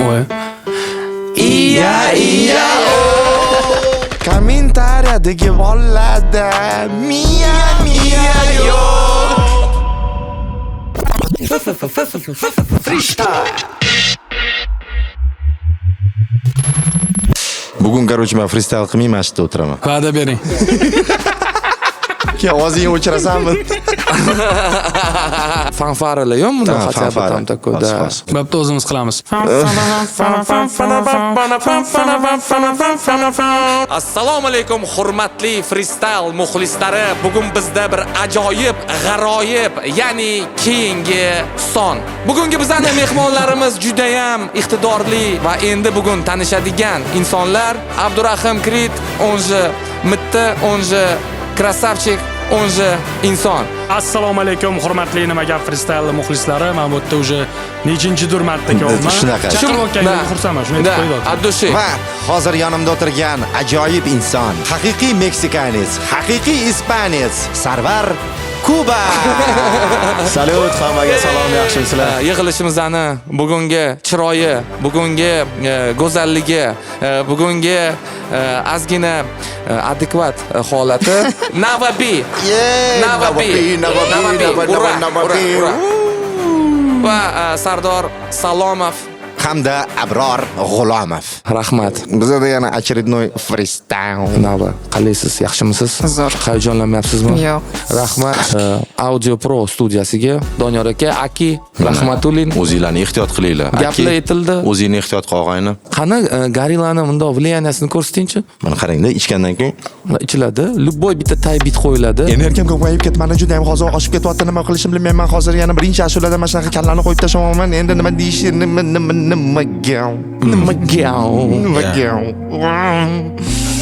Ouais. Kommentariyadagi bollarda Mia yo. Bugun короче men freestyle qilmayman, mashqda o'tiraman. Va'da bering. Keyin ovozingni o'chirasanmi? Fanfaralar yo'q bunda хотя бы там такой, да. Bo'pti, o'zimiz qilamiz. Assalomu alaykum hurmatli freestyle muxlislari. Bugun bizda bir ajoyib, g'aroyib, ya'ni keyingi son. Bugungi bizning mehmonlarimiz juda ham iqtidorli va endi bugun tanishadigan insonlar. Abdurahim Krit, onji Mitti, onji Krasavchik, onji inson. Assalomu alaykum hurmatli nima gap freestyle muxlislari. Men bu yerda уже nechinchidir marta kelyapman. Shunaqa. Chaqirayotganimga xursandman. Shuni aytib qo'ydim. Addushi. Va hozir yonimda o'tirgan ajoyib inson, haqiqiy meksikanes, haqiqiy ispanец, Sarvar Kuba. Salut, hammaga salom, yaxshimisizlar? Yig'ilishimizni bugungi chiroyi, bugungi go'zalligi, bugungi ozgina adekvat holati Navabi. Va Sardor Salomov hamda Abror G'ulomov. Rahmat. Bizda yana очередной freestyle. Nava, qalaysiz? Yaxshimisiz? Zo'r. Hayajonlanmayapsizmi? Yo'q. Rahmat. Audio Pro studiyasiga Doniyor aka, Aki, rahmatulin. O'zinglarni ehtiyot qilinglar. Gaplar aytildi. O'zingni ehtiyot qilg'ayni. Qani Garilani bundoq vliyaniyasini ko'rsatingchi? Mana qarangda, ichgandan keyin Ichiladi. Любой bitta taybit qo'yiladi. energiyam ko'payib ketmadi, juda ham hozir oshib ketyapti, nima qilishimni bilmayman. Hozir yana birinchi ashulada mana shunaqa kallarni qo'yib tashlamoqman. Endi nima deyishni nimaga?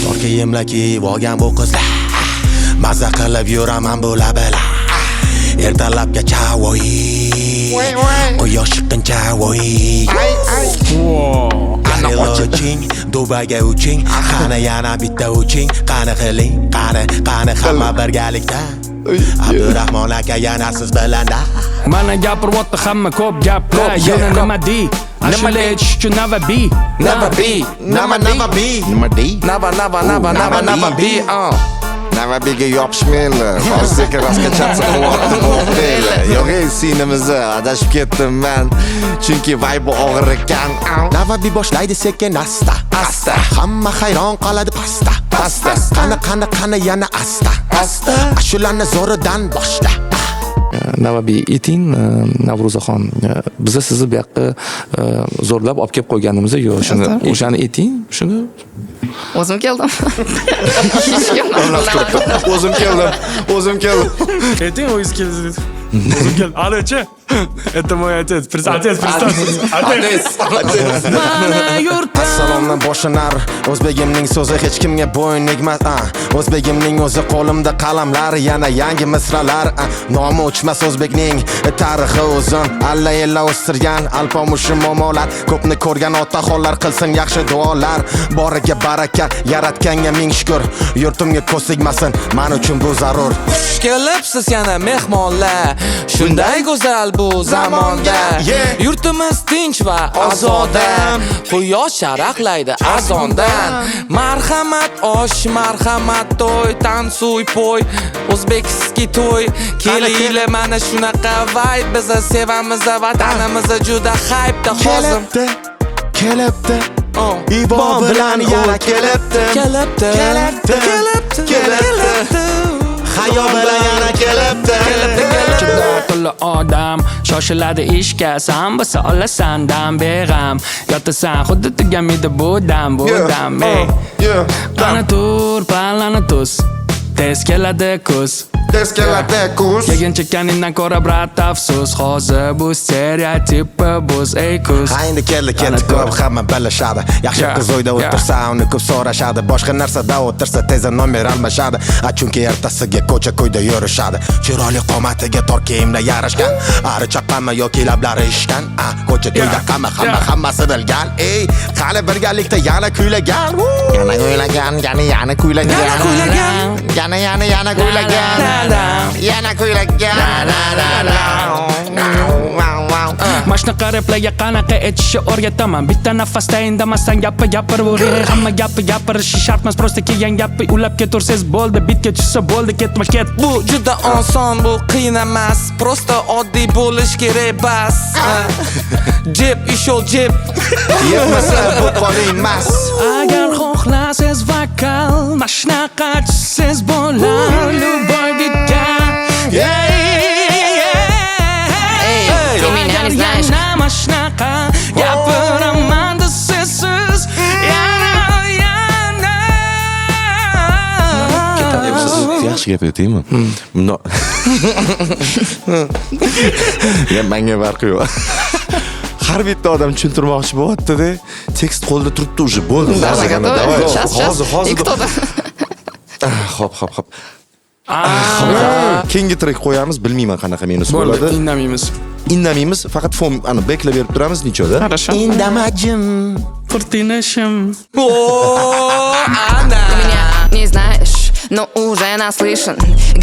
Torka yemlaki olgan bu qizlar maza qilib yuraman bu labilar ertalabgacha voy quyosh chiqquncha voy qani oching Dubayga uching qani yana bitta uching qani qiling qani hamma birgalikda Abdurahmon aka yana siz bilan da Mana gapiryapti hamma ko'p gaplar. Yana nima dey? Ashula aytish uchun Navabi. Navabi. Navabiga yopishmaylar. Hozir raskachasi qilyapti. Yo'q, sinimizni adashib ketdim men. Chunki vibe og'ir ekan. Navabi boshlaydi sekin asta hamma hayron qoladi pasta qani yana asta ashulani zo'ridan boshla Navabi eting Navro'zaxon. Biz sizni bu yoqqa zo'rlab olib kelib qo'yganimiz yo'q. Shuni o'shani eting, shuni O'zim keldim. O'zim keldim. Ayting, o'zingiz keldingiz. O'zim keldim. Alochi. Это мой отец. Отец. Mana yurtim. Assalomdan boshlanar o'zbegimning so'zi hech kimga bo'yin egmas. O'zbegimning o'zi qo'limda qalamlar, yana yangi misralar. Nomi o'chmas o'zbekning tarixi uzun. Alla yilla o'stirgan alpomushi momolar, ko'pni ko'rgan otaxonlar qilsin yaxshi duolar. Boriga baraka, yaratganga ming shukr. Yurtimga ko'z tegmasin, men uchun bu zarur. xush kelibsiz yana mehmonlar. Shunday go'zal bu zamonda. Yurtimiz tinch va ozoda. Quyosh sharaqlaydi azondan. Marhamat osh, marhamat to'y, tansuy po'y, o'zbekskiy to'y. Kelinglar mana shunaqa vibe, biz sevamiz vatanimizni juda hype'da hozir. Kelibdi. Ibo bilan yana kelibdi. Hayo bilan yana kelibdi. Pulli odam shoshiladi ishga, san bo'lsa olasandan beg'am. Yotasan xuddi tugamidi bu dam. Qani tur, palani tuz, tez keladi kuz. Keyin chekkaningdan ko'ra brat afsus. Hozir bu stereotipi buz ey kuz. Endi ketib ko'p hamma bilishadi. Yaxshi qiz uyda o'tirsa uni ko'p so'rashadi. Boshqa narsada o'tirsa tezda nomer almashadi. Chunki ertasiga ko'cha-ko'yda yurishadi. Chiroyli qomatiga tor kiyimda yarashgan. Ari chaqqanmi yoki lablari ishgan. Ko'cha-ko'yda hammasi bilgan. Ey, qani birgalikda yana kuylagan. Yana kuylagan. Yana kuylagan. Mashnaqa replarga qanaqa aytishni o'rgataman. Bitta nafasda indamasdan gapiraver. Hamma gapirishi shartmas, prosta kelgan gapi ulab ketaversangiz bo'ldi. Bitga tushsa bo'ldi, ketma ket. Bu juda oson, bu qiyin emas. Prosta oddiy bo'lish kerak bas. Jeb, ishol jeb. Yetmasa bu qoling mas. Agar xohlasangiz vokal, mashnaqa tushsangiz bo'lar. Любой bitga. Ты меня не знаешь. Mashnaqa gapiraman desiz. Yaxshi gap aytaymi? Bundoq. Menga farqi yo'q. Har bitta odam tushuntirmoqchi bo'lyapti-da, tekst qo'lda turibdi уже, bo'ldi. Hozir. И кто-то. Hop. Keyingi trek qo'yamiz, bilmayman qanaqa menus Bo'ldi, bo'ladi. Indamaymiz, faqat fon, ana beklab berib turamiz, nechoda? Хорошо. Indamajim. Fırtınışım. Ana. Ты меня не знаешь, но уже наслышан.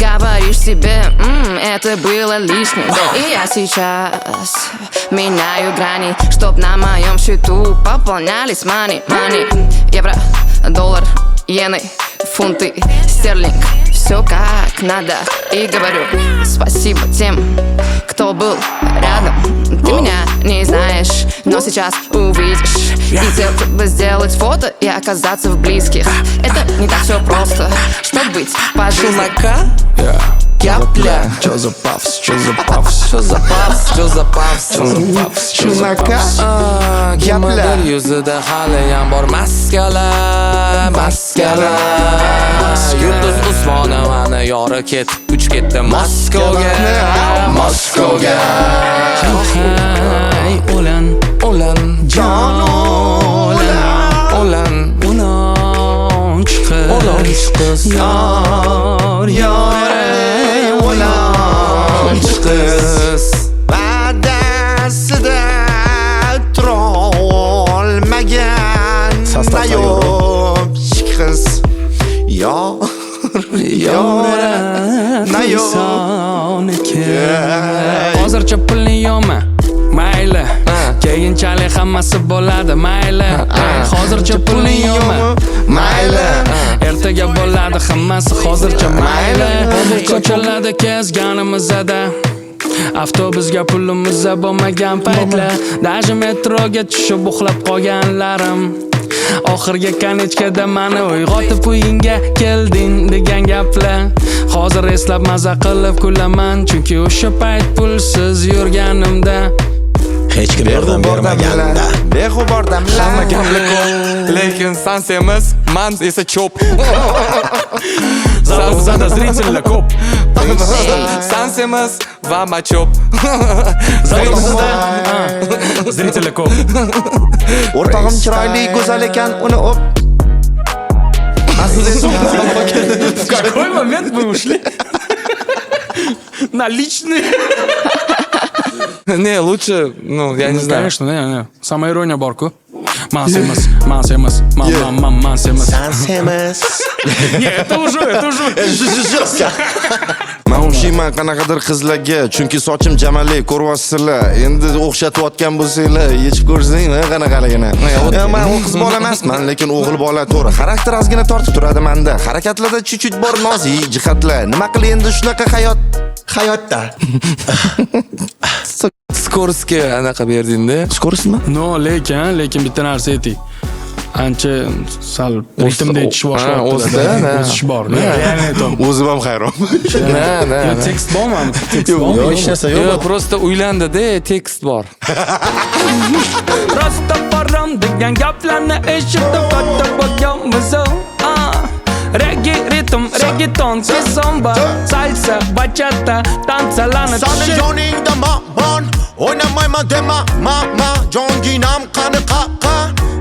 Говоришь себе, это было лишним. И я сейчас меняю грани, чтоб на моем счету пополнялись money. Евро, доллар, иены, фунты, стерлинг. Все как надо. И говорю спасибо тем, кто был рядом. Ты меня не знаешь, но сейчас увидишь. И цел, чтобы сделать фото и оказаться в близких. Это не так все просто, чтобы быть по жизни. Шумака? Капля. Чё за пафс, чё за пафс, Что за папс, что за папс? Chumaka. Kimdir yuzida haliyam bor maskala. Yulduz Usmonovani yori ketib uch ketdi Moskvaga. Hey ulan, Jon olan ulanç kız. Yar, ulanç kız. Va'dasida turolmagan nayob qiz. Hozircha pulni yoma, mayli. Keyinchalik hammasi bo'ladi, mayli. Hozircha pulni yoma, mayli. Ertaga bo'ladi hammasi, hozircha mayli. Ko'chalarda kezganimizda avtobusga pulimiz bo'lmagan paytlar, даже metroga tushib uxlab qolganlarim. Oxirgi kanechkada mani uyg'otib uyingga kelding degan gaplar. Hozir eslab maza qilib kulaman, chunki o'sha payt pulsiz yurganimda Hech kim yordam bermaganda. Beg'ubor damlar. Hamma gaplar ko'p, lekin sansemiz, man esa cho'p. Zada zritellar ko'p. Sansemiz va machop. Zritellar ko'p. O'rtog'im chiroyli, go'zal ekan, uni o'p. В какой момент мы ушли? На личный. Не, лучше, я не знаю. Конечно, не. Самоирония borku. Мансемас. Мансемас. Sansemiz. Нет, это уже. Men o'xshayman qanaqadir qizlarga, chunki sochim jamali, ko'ryapsizlar. Endi o'xshatayotgan bo'lsanglar, yechib ko'rsanglar qanaqaligini. Men qiz bola emasman, lekin o'g'il bola to'g'ri. Xarakter ozgina tortib turadi menda. Harakatlarda chuchut bor nozik jihatlar. Nima qil endi shunaqa hayotda. Skorsga anaqa berdingda. Skorsmi? No, lekin bitta narsa ayting. Ancha sal ritmda aytish boshlayapti. O'sish bor. Ya'ni aytaman. O'zim ham hayron. Tekst bormi? Yo'q, hech narsa yo'q. Yo'q, просто uylandida tekst bor. Rasta param degan gaplarni eshitib katta bo'lganmiz. Reggae ritm, reggaeton, samba, salsa, bachata, tansalarni Sani joningda ma'mon, o'ynamayman dema, mama, jonginam qani qaqa.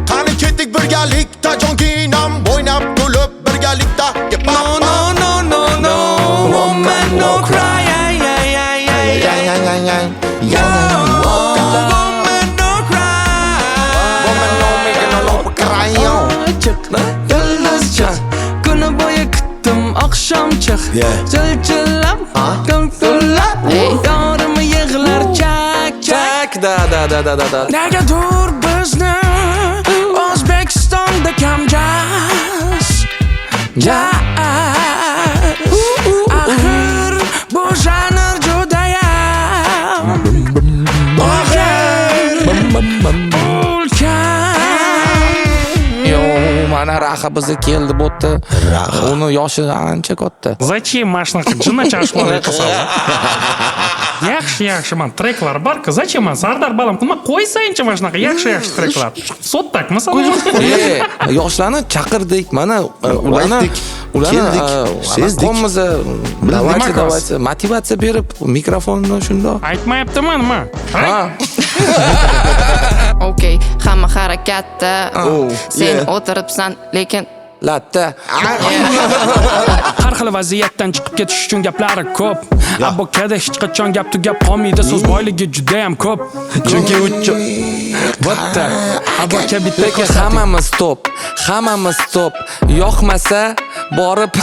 Qani ketdik birgalikda, jonginam, o'ynab kulib birgalikda. No, woman no cry. Woman no cry. Yulduzcha kuni bo'yi kutdim oqshom chiq. Chilchillab, ko'ngillab, yorim yig'lar chak. Da. Negadir bizni O'zbekistonda kamjas Axir bu janr judayam Yo, mana Raxa bizni keldi bo'tdi. Uni yoshi ancha katta. Zачем mana shunaqa jinna chashmalar qilsalar? Yaxshi, man treklar bor-ku. Zачем man Sardar balam qilma qo'ysangchi mana shunaqa yaxshi treklar. Sottak masalan. Yoshlarni chaqirdik, mana ularni sezdik. Давайте motivatsiya berib mikrofonni shundoq. Aytmayaptiman nima? Ha. Okey, hamma harakatda. Sen o'tiribsan, lekin Latta. Har xil vaziyatdan chiqib ketish uchun gaplari ko'p. Abokada hech qachon gap tugab qolmaydi, so'z boyligi juda ham ko'p. Chunki uch Bitta aboka bitta Lekin hammamiz top. Yoqmasa borib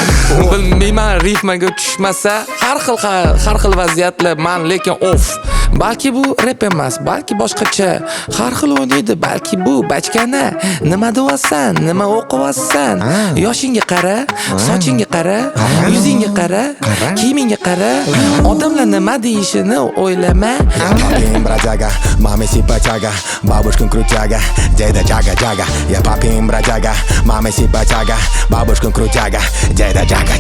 bilmayman ritmaga tushmasa har xil vaziyatlar man lekin off. Balki bu rep emas, balki boshqacha. Har xil o'ynaydi, balki bu bachkana. Nima deyapsan? Nima o'qiyapsan? Yoshingga qara, sochingga qara, yuzingga qara, kiyimingga qara. Odamlar nima deyishini o'ylama. Papim brajaga, mami sipachaga, babushkin krutyaga, deda jaga. Я papim brajaga, mami sipachaga, babushkin krutyaga, deda jaga.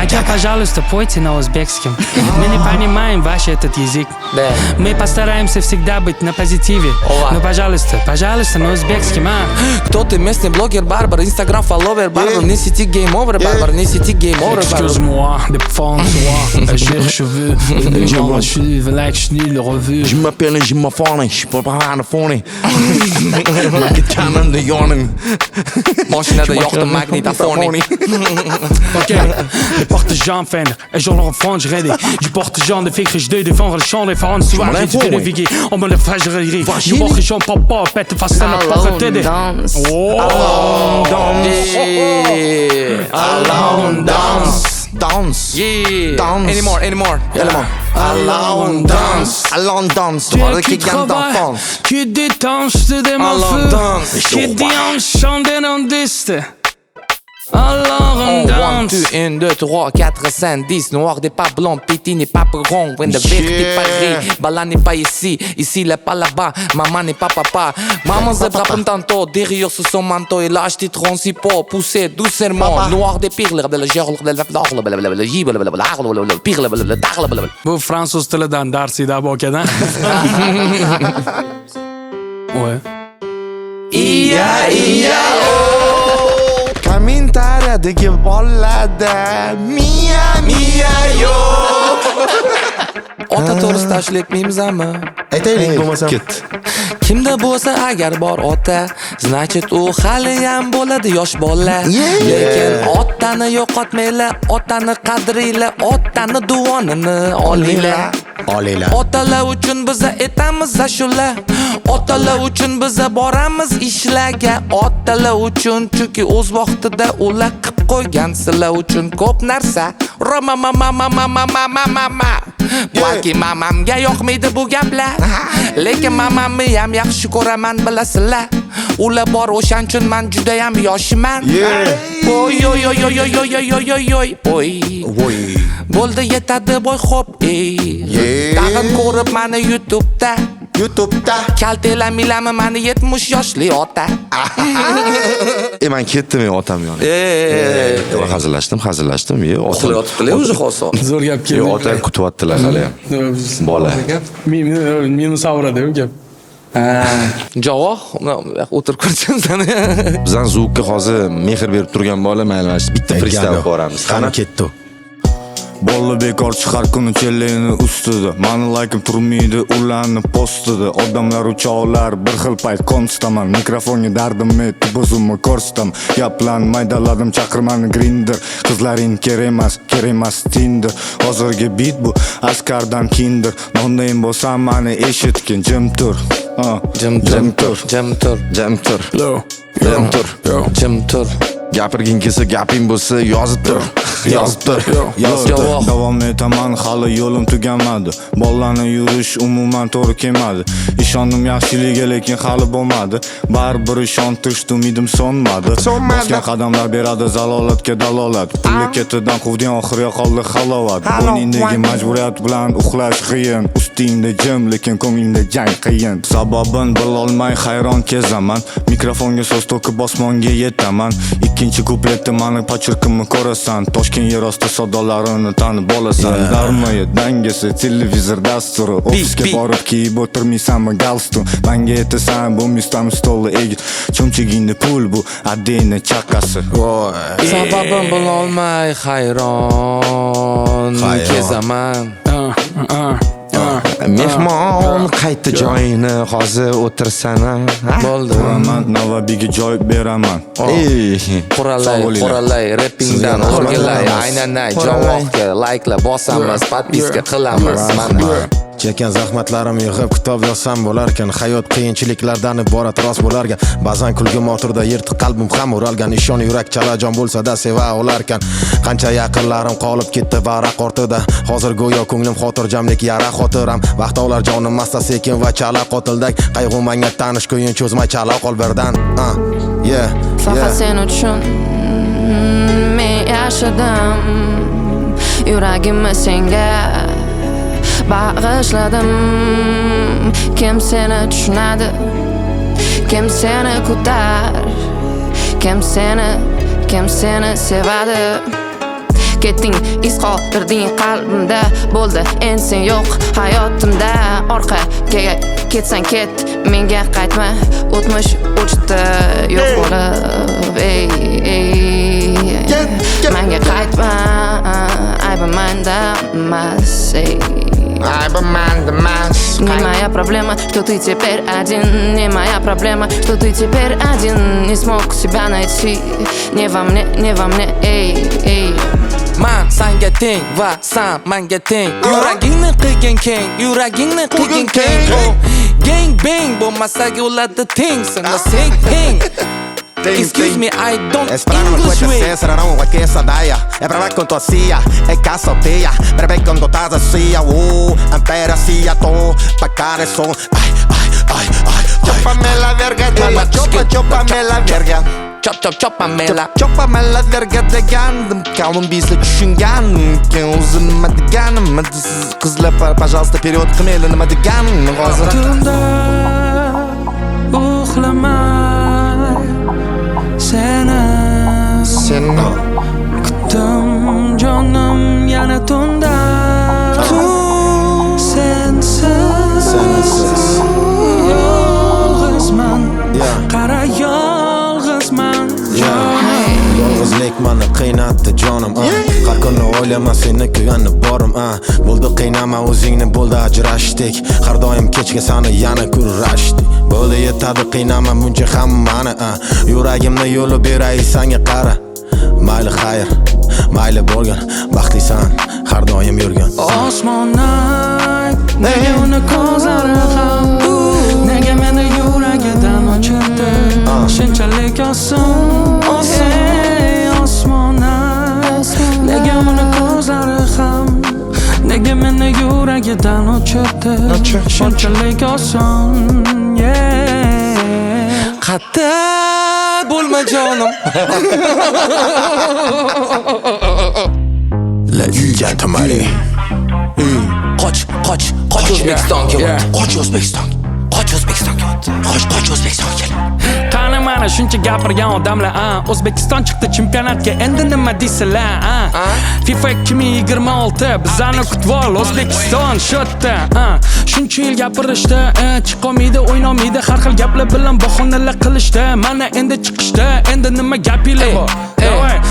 Aka, пожалуйста, пойте на узбекском. Мы не понимаем ваш этот язык. Да. Мы постараемся всегда быть на позитиве. Но, пожалуйста, на узбекском, Кто ты? Местный блогер, барбар, инстаграм фолловер, барбар, не сети гейм овер, барбар, не сети гейм овер, барбар. Excuse-moi, des François, j'ai les cheveux, les gens me suivent, like Schnee, le revue. Je m'appelle Jimafone, je peux pas avoir de phone. Gitarren de yawning. Mashinada yoqdim magnitofoni. Ok, les porte-gens Fender, et j'en refond, je ready. Du porte-gens de fake, je défends le champ des fans, soir, j'ai tué des vigis, on me le fait, je ris. Je vois que j'en pop pas, pète face à la porte de dance. Alone dance. Yeah. Dance. Anymore. Alone dance. Tu Var es qui qui gagne travaille, d'enfance. qui détanche de mon Alone feu, dance. qui dit en chantant en diste. Alors on 1, danse. 2, 1, 2, 3, 4, 5, 10. Noir n'est pas blanc, petit n'est pas rond. When the vérité parie, Bala n'est pas ici, ici n'est pas là-bas. Maman n'est pas papa. Maman zebra pour tantôt, derrière sous son manteau. Et lâche tes troncs si pour pousser doucement. Noir des pires, de la gerle, de la Bu fransuz tilidan dars edi abokadan. Ouais. Kommentariyadagi bollarda miya yo. Ota to'g'risida ashula aytmaymizmi? Aytaylik bo'lmasam. Ket. Kimda bo'lsa agar bor ota, значит u hali ham bo'ladi yosh bola. Lekin otani yo'qotmaylar, otani qadringlar, otani duonini olinglar. Otalar uchun biz aytamiz ashula. Otalar uchun biz boramiz ishlarga. Otalar uchun chunki o'z vaqtida ular qilib qo'ygan sizlar uchun ko'p narsa. Balki mamamga yoqmaydi bu gaplar, lekin mamamni ham yaxshi ko'raman bilasizlar. Ular bor o'shan uchun men juda ham yoshman. Oy. Bo'ldi yetadi boy xo'p. Tag'in ko'rib meni YouTube'da. Kaltelamilami meni 70 yoshli ota. Men ketdim otam yoniga. Hazillashdim. Uxlayotibdilar o'zi hozir. Zo'r gap keldi. Ota kutyaptilar hali ham. Bola. Meni savradi u gap. Javob, o'tirib ko'rsansan. Bizdan zvukka hozir mehr berib turgan bola mayli bitta freestyle boramiz. Qani ketdi. Bolla bekor chiqar kuni chellayni ustida. Mani like'im turmaydi, ularni postida. Odamlar uchoqlar bir xil payt konstaman. Mikrofonga dardim etib o'zimni ko'rstam. Gaplan maydaladim chaqirmani Grinder. Qizlaring kerak emas Tinder. Hozirgi beat bu askardan Kinder. Nondayin bo'lsam mani eshitgin jim tur. Jim tur. Jam tur. Gapirging kelsa gaping bo'lsa yozib tur. Yozib tur. Yozib tur. Davom etaman, hali yo'lim tugamadi. Bollarni yurish umuman to'g'ri kelmadi. Ishondim yaxshiligiga, lekin hali bo'lmadi. Baribir ishontirishdi, umidim so'nmadi. Bosgan qadamlar beradi zalolatga dalolat. Pulli ketidan quvding, oxiriga qoldi halovat. Bo'yningdagi majburiyat bilan uxlash qiyin. Ustingda jim, lekin ko'nglingda jang qiyin. Sababin bilolmay hayron kezaman. Mikrofonga so'z to'kib osmonga yetaman. Ikkinchi kupletda mani pachirkimni ko'rasan. Toshkent yerosti sadolarini tanib olasan. Darmoya dangasi televizor dasturi. Ofisga borib kiyib o'tirmaysanmi galston. Menga aytasan bu mistam stolda egit. Cho'mchigingda pul bu adena chaqasi. Sababim bilolmay hayron kezaman. Mehmon qayta joyini hozir o'tirsana. Bo'ldi. Uraman, Navabiga joy beraman. Quralay rappingdan o'rgilay. Aynan javobga like'la bosamiz, podpiska qilamiz mana. Chekkan zahmatlarim yig'ib kitob yozsam bo'larkan. Hayot qiyinchiliklardan iborat rost bo'larkan. Ba'zan kulgim otirda yirtiq qalbim ham uralgan. Ishon yurak chalajon bo'lsa-da seva olarkan. Qancha yaqinlarim qolib ketdi varaq ortida. Hozir go'yo ko'nglim xotirjamlik yara xotiram. Vaqtolar jonim masta sekin va chala qotildak. Qayg'u menga tanish ko'yin cho'zmay chala qol birdan. Faqat sen uchun men yashadim. Yuragimni senga bag'ishladim. Kim seni tushunadi? Kim seni kutar? Kim seni sevadi? Ketding, iz qoldirding qalbimda. Bo'ldi, endi sen yo'q hayotimda. Orqaga ketsang ket, menga qaytma. O'tmish o'chdi yo'q bo'lib. Menga qaytma. Aybim menda emas. Не моя проблема, что ты теперь один. Не моя проблема, что ты теперь один. Не смог себя найти. Не во мне, эй. Man sanga teng va san menga teng. Yuragingni qilgin keng. Gang bang bo'lmasaga ularda teng. Sen teng. Excuse me, I don't English way. Não vai que essa daia. É pra lá com tua cia. É caçoteia. Bebe quando estás assim. Ampera cia, tô. Pa cara som. Ai. Chópame la verga. Chópame la verga. Chópame la verga degandim. Kaldım bizle düşüngandim. O'zimma deganim. Qizlar, пожалуйста, вперед qilmayli nima deganim. Hozir Tunda uxlamay seni kutdim jonim yana tunda. Sensiz yolg'izman. Qara yolg'izman. Yolg'izlik meni qiynatdi jonim. Har kuni o'ylayman seni kuyganib borim. Bo'ldi qiynama o'zingni, bo'ldi ajrashdik. Har doim kechga seni yana kurashdik. Bo'ldi yetadi qiynama buncha hammani. Yuragimni yo'li beray senga qara. Mayli xayr, mayli bo'lgan, baxtlisan har doim yurgan. Osmonay, nega uni ko'zlari ham, nega meni yuragidan o'chirdi? Shunchalik oson, osmonay, nega uni ko'zlari ham, nega meni yuragidan o'chirdi? Shunchalik oson, Qatta bo'lma jonim. Ladies and gentlemen. Qoch O'zbekistonga. Qoch O'zbekistonga. Qani mana shuncha gapirgan odamlar, O'zbekiston chiqdi chempionatga, endi nima deysilar? FIFA 2026 bizani kutib ol, O'zbekiston shotda. Shuncha yil gapirishdi, chiqolmaydi, o'ynolmaydi, har xil gaplar bilan bahonalar qilishdi. Mana endi chiqishdi, endi nima gapinglar?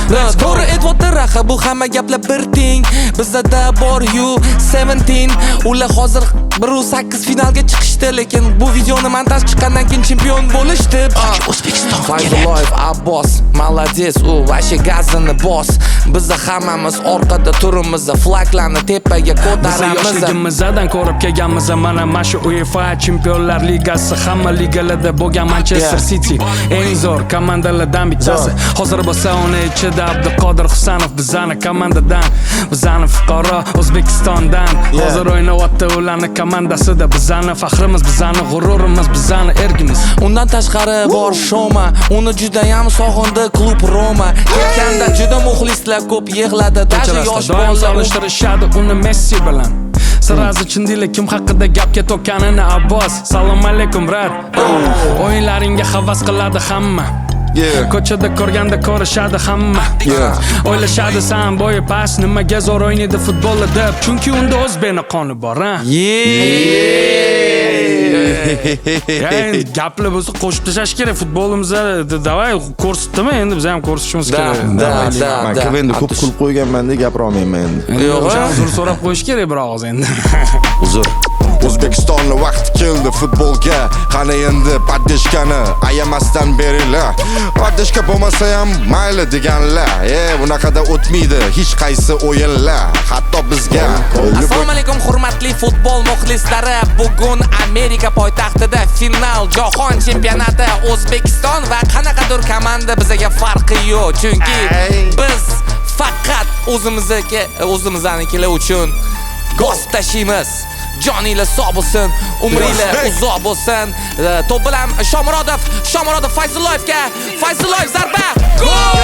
To'g'ri aytibdi Raha, bu hamma gaplar bir teng. Bizda bor U17. Ular hozir 1-8 finalga chiqishdi, lekin bu videoni montaj chiqqandan keyin chempion bo'lishdi. O'zbekiston Fayzullayev Abbos, молодец, u vashe gazini boss. Bizda hammamiz orqada turimiz, flaglarni tepaga ko'taramiz. Yoshligimizdan ko'rib kelganmiz, mana shu UEFA Chempionlar Ligasi, hamma ligalarda bo'lgan Manchester City eng zo'r komandalardan bittasi. Hozir bo'lsa uni ichida Abduqodir Husanov bizani komandadan, bizani fuqaro O'zbekistondan. Hozir o'ynayapti ularning komandasida, bizani faxrimiz, bizani g'ururimiz, bizani ergimiz. Undan tashqari bor Shoma, uni juda ham sog'indi klub Roma. Ketganda juda muxlislar ko'p yig'ladi, даже yosh bolalar solishtirishadi uni Messi bilan. Sirazi chindilik kim haqida gapga to'kanini Abbos. Salom alaykum brat. O'yinlaringga havas qiladi hamma. Ko'chada ko'rganda ko'rishadi hamma. O'ylashadi san bo'yi past, nimaga zo'r o'ynaydi futbolda deb, chunki unda o'zbekning qoni bor, ha. Yani gaplar bo'lsa qo'shib tashlash kerak futbolimizda. Davay ko'rsatdimi endi, biz ham ko'rsatishimiz kerak. Men endi ko'p qilib qo'yganman-da, gapira olmayman endi. Yo'q, uzr so'rab qo'yish kerak bir og'iz endi. Uzr. O'zbekistonni vaqti keldi futbolga. Qani endi paddeshkani ayamasdan beringlar. Paddeshka bo'lmasa ham mayli deganlar. Bunaqada o'tmaydi hech qaysi o'yinlar, hatto bizga. Assalomu alaykum hurmatli futbol muxlislari. Bugun Amerika poytaxtida final jahon chempionati. O'zbekiston va qanaqadir komanda bizga farqi yo'q, chunki biz faqat o'zimiznikilar uchun g'oz tashiymiz. Joninglar sog' bo'lsin, umringlar uzoq bo'lsin. To'p bilan Shomurodov Fayzullayevga. Fayzullayev zarba. Gol!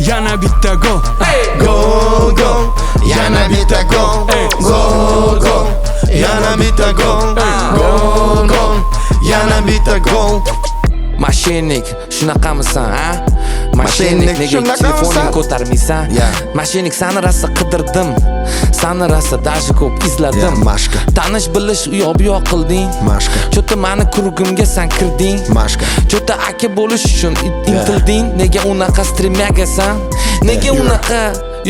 Yana bitta gol. Gol, yana bitta gol. Gol, yana bitta gol. Gol, yana bitta gol. Mashinik, shunaqamisan, ha? Mashinik, nega telefoningni ko'tarmaysan? Mashinik, sani rosa qidirdim. Sani rosa даже ko'p izladim. Mashka. Tanish bilish u yoq bu yoq qilding. Mashka. Chota mani kurugimga san kirding. Mashka. Chota aka bo'lish uchun intilding. Nega unaqa streamyagasan? Nega unaqa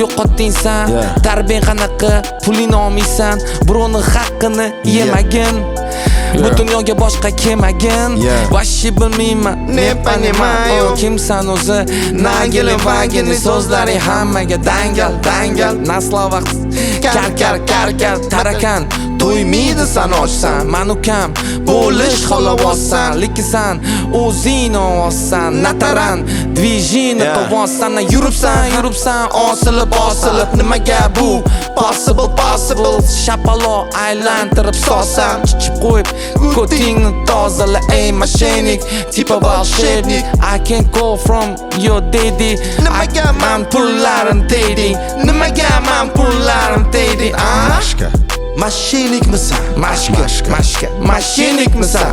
yo'qotding san? Tarbiyang qanaqa? Pulingni olmaysan, birovning haqqini yemagin. Bu dunyoga boshqa kelmagin. Vashi bilmayman, nima kimsan o'zi? Nagili vagini so'zlaring hammaga dangal. Naslo vaqt kar tarakan. To'ymaydi san ochsan, men ukam bo'lish xolavozsan, lekin san o'zing olsan, nataran движение qilvosan, yuribsan osilib, nimaga bu possible shapalo aylantirib solsam, chichib qo'yib ko'tingni tozala, ey mashinik, tipo волшебник. I can't go from your daddy. Nimaga men pullarim tegdi? Mashka. Mashinikmisan? Mashinikmisan?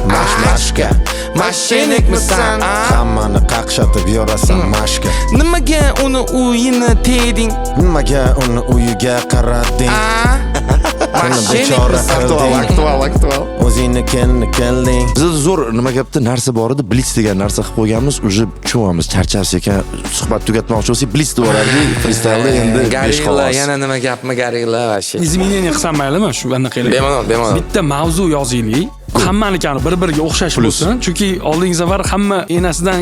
Hammani qaqshatib yorasan mashka. Nimaga uni uyini tegding? Nimaga uni uyiga qarading? Mashinikmisan? O'zingni kelding. Bizda zo'r nima gapda narsa bor edi, blitz degan narsa qilib qo'yganmiz. Uje tushunamiz, charchasiz ekan, suhbat tugatmoqchi bo'lsak, blitz deyveradi. Freestyle endi besh xolos. Yana nima gapmi gariylar vashi? Izmineniya qilsam maylimi? Shu bunaqa qilib. Bemalol. Bitta mavzu yozaylik. Hammanikani bir-biriga o'xshash bo'lsin. Chunki oldingi safar hamma enasidan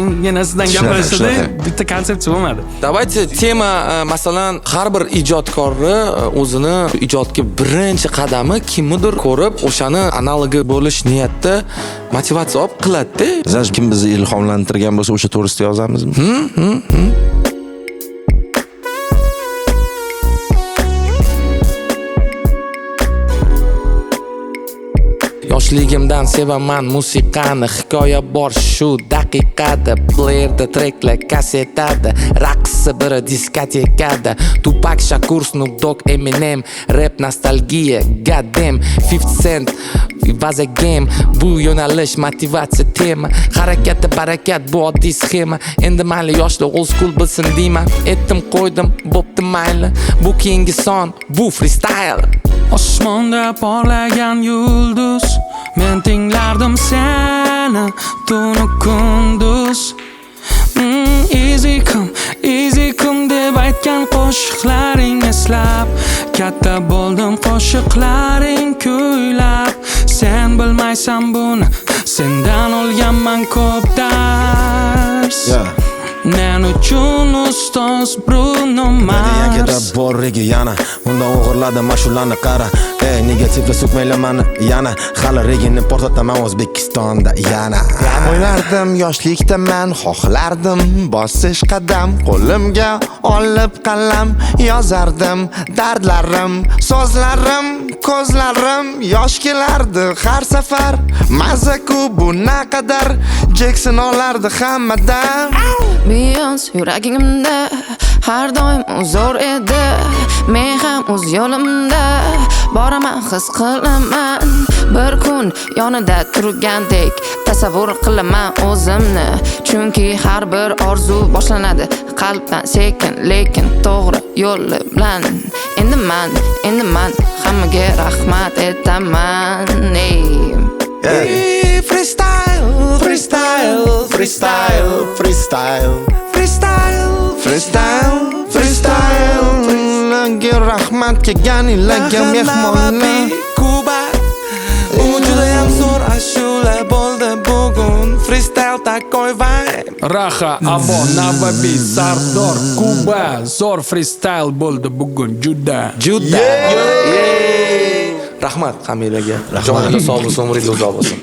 gapirishdi, bitta konsepsiya bo'lmadi. Давайте tema masalan har bir ijodkorni o'zini ijodga birinchi qadami kimnidir ko'rib, o'shani analogi bo'lish niyatda motivatsiya olib qiladi-da. Biz kim bizni ilhomlantirgan bo'lsa, o'sha to'g'risida yozamizmi? Yoshligimdan sevaman musiqani, hikoya bor shu daqiqada. Playerda treklar kasetada, raqsi biri diskotekada. Tupac Shakur, Snoop Dogg, Eminem, rap nostalgiya, goddamn 50 Cent was a game. Bu yo'nalish motivatsiya tema. Harakati barakat bu oddiy sxema. Endi mayli yoshlar old school bilsin deyman. Etdim qo'ydim, bo'pti mayli. Bu keyingi son, bu freestyle. Osmonda porlagan yulduz, men tinglardim seni tunu kunduz. Easy come deb aytgan qo'shiqlaring eslab, katta bo'ldim qo'shiqlaring kuylab. Sen bilmaysan buni, sendan olganman ko'p dars. Men uchun ustoz Bruno Yakada Mars. borrigi yana unda o'g'irladim mashularni qara. Negativga so'kmaylar mani yana. Hali regini portlataman O'zbekistonda yana. O'ylardim yoshlikda men xohlardim bosish qadam, qo'limga olib qalam yozardim dardlarim, so'zlarim, ko'zlarim yosh kelardi har safar. Mazaku bu naqadar Jackson olardi hammadan. Beyonce yuragimda har doim zo'r edi. Men ham o'z yo'limda boraman, his qilaman. Bir kun yonida turgandek tasavvur qilaman o'zimni. Chunki har bir orzu boshlanadi qalbdan sekin, lekin to'g'ri yo'l bilan. Endi man hammaga rahmat aytaman. Freestyle, freestyle, freestyle, freestyle, freestyle, Freestyle, freestyle. Langa rahmat kelganinglarga mehmonlar. Kuba. U juda ham zo'r ashula bo'ldi bugun. Freestyle takoy vibe. Raha, Abo, Navabi, Sardor, Kuba. Zo'r freestyle bo'ldi bugun juda. Rahmat Hamilaga. Joniga sog' bo'lsin, umringiz uzoq bo'lsin.